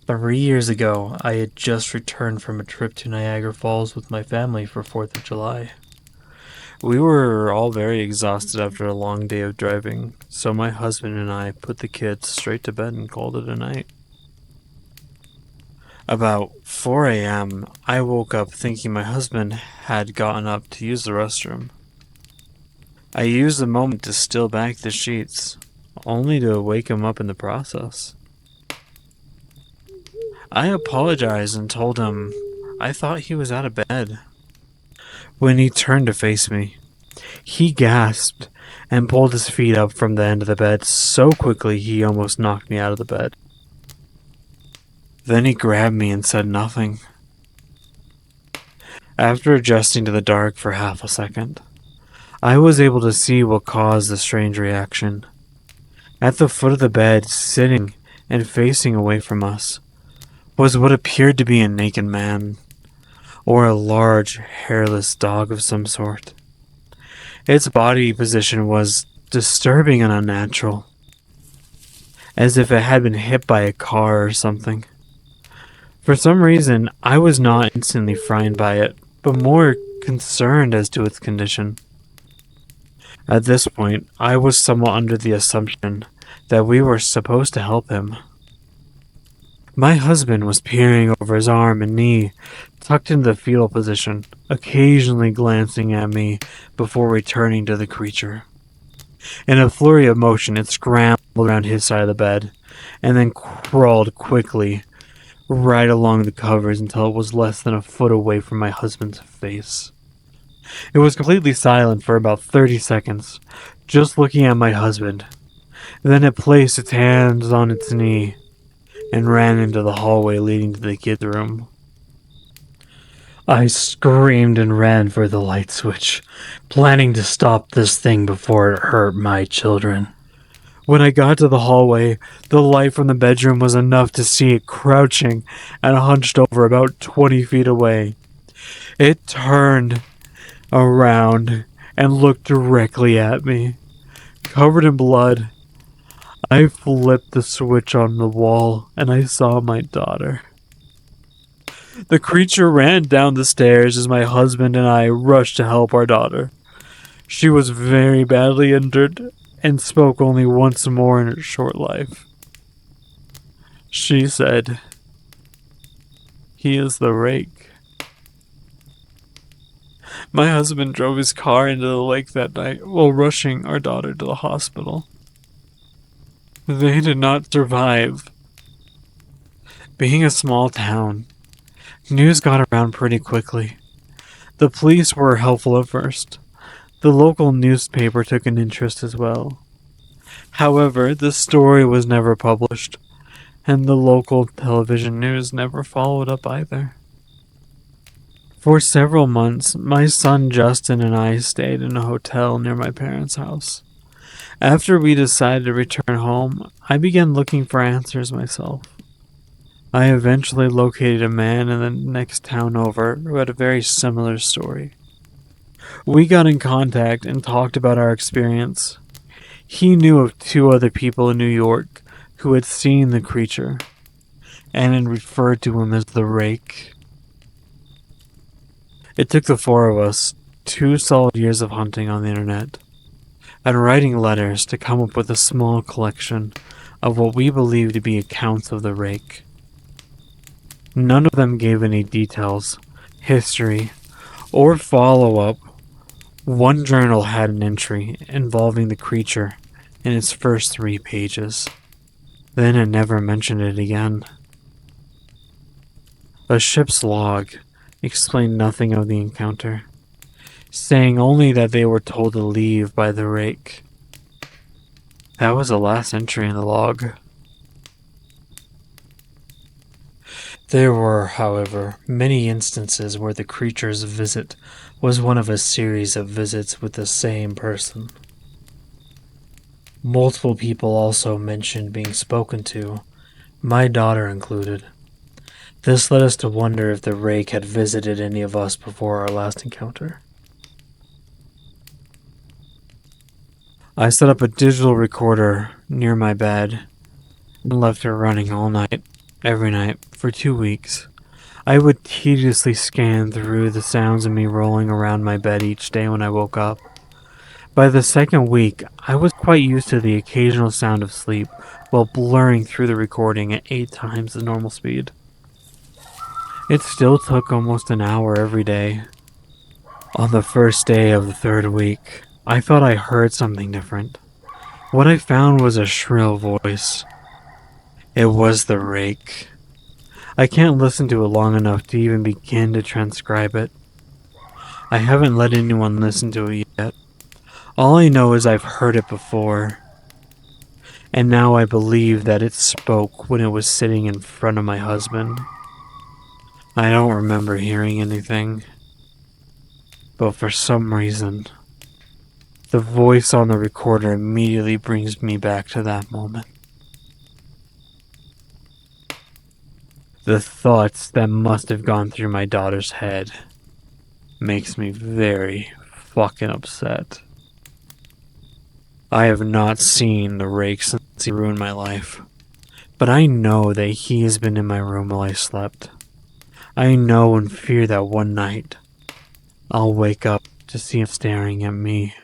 3 years ago, I had just returned from a trip to Niagara Falls with my family for 4th of July. We were all very exhausted after a long day of driving, so my husband and I put the kids straight to bed and called it a night. About 4 a.m., I woke up thinking my husband had gotten up to use the restroom. I used the moment to steal back the sheets, only to wake him up in the process. I apologized and told him I thought he was out of bed. When he turned to face me, he gasped and pulled his feet up from the end of the bed so quickly he almost knocked me out of the bed. Then he grabbed me and said nothing. After adjusting to the dark for half a second, I was able to see what caused the strange reaction. At the foot of the bed, sitting and facing away from us, was what appeared to be a naked man, or a large, hairless dog of some sort. Its body position was disturbing and unnatural, as if it had been hit by a car or something. For some reason, I was not instantly frightened by it, but more concerned as to its condition. At this point, I was somewhat under the assumption that we were supposed to help him. My husband was peering over his arm and knee, tucked into the fetal position, occasionally glancing at me before returning to the creature. In a flurry of motion, it scrambled around his side of the bed, and then crawled quickly right along the covers until it was less than a foot away from my husband's face. It was completely silent for about 30 seconds, just looking at my husband. Then it placed its hands on its knee and ran into the hallway leading to the kids' room. I screamed and ran for the light switch, planning to stop this thing before it hurt my children. When I got to the hallway, the light from the bedroom was enough to see it crouching and hunched over about 20 feet away. It turned around and looked directly at me. Covered in blood, I flipped the switch on the wall and I saw my daughter. The creature ran down the stairs as my husband and I rushed to help our daughter. She was very badly injured and spoke only once more in her short life. She said, "He is the Rake." My husband drove his car into the lake that night while rushing our daughter to the hospital. They did not survive. Being a small town, news got around pretty quickly. The police were helpful at first. The local newspaper took an interest as well. However, the story was never published, and the local television news never followed up either. For several months, my son Justin and I stayed in a hotel near my parents' house. After we decided to return home, I began looking for answers myself. I eventually located a man in the next town over who had a very similar story. We got in contact and talked about our experience. He knew of two other people in New York who had seen the creature and had referred to him as the Rake. It took the four of us 2 solid years of hunting on the internet and writing letters to come up with a small collection of what we believe to be accounts of the Rake. None of them gave any details, history, or follow-up. One journal had an entry involving the creature in its first 3 pages. Then it never mentioned it again. A ship's log explained nothing of the encounter, saying only that they were told to leave by the Rake. That was the last entry in the log. There were, however, many instances where the creature's visit was one of a series of visits with the same person. Multiple people also mentioned being spoken to, my daughter included. This led us to wonder if the Rake had visited any of us before our last encounter. I set up a digital recorder near my bed and left it running all night, Every night, for 2 weeks, I would tediously scan through the sounds of me rolling around my bed each day when I woke up. By the second week, I was quite used to the occasional sound of sleep while blurring through the recording at 8 times the normal speed. It still took almost an hour every day. On the first day of the third week, I thought I heard something different. What I found was a shrill voice. It was the Rake. I can't listen to it long enough to even begin to transcribe it. I haven't let anyone listen to it yet. All I know is I've heard it before, and now I believe that it spoke when it was sitting in front of my husband. I don't remember hearing anything, but for some reason, the voice on the recorder immediately brings me back to that moment. The thoughts that must have gone through my daughter's head makes me very fucking upset. I have not seen the Rake since he ruined my life, but I know that he has been in my room while I slept. I know and fear that one night I'll wake up to see him staring at me.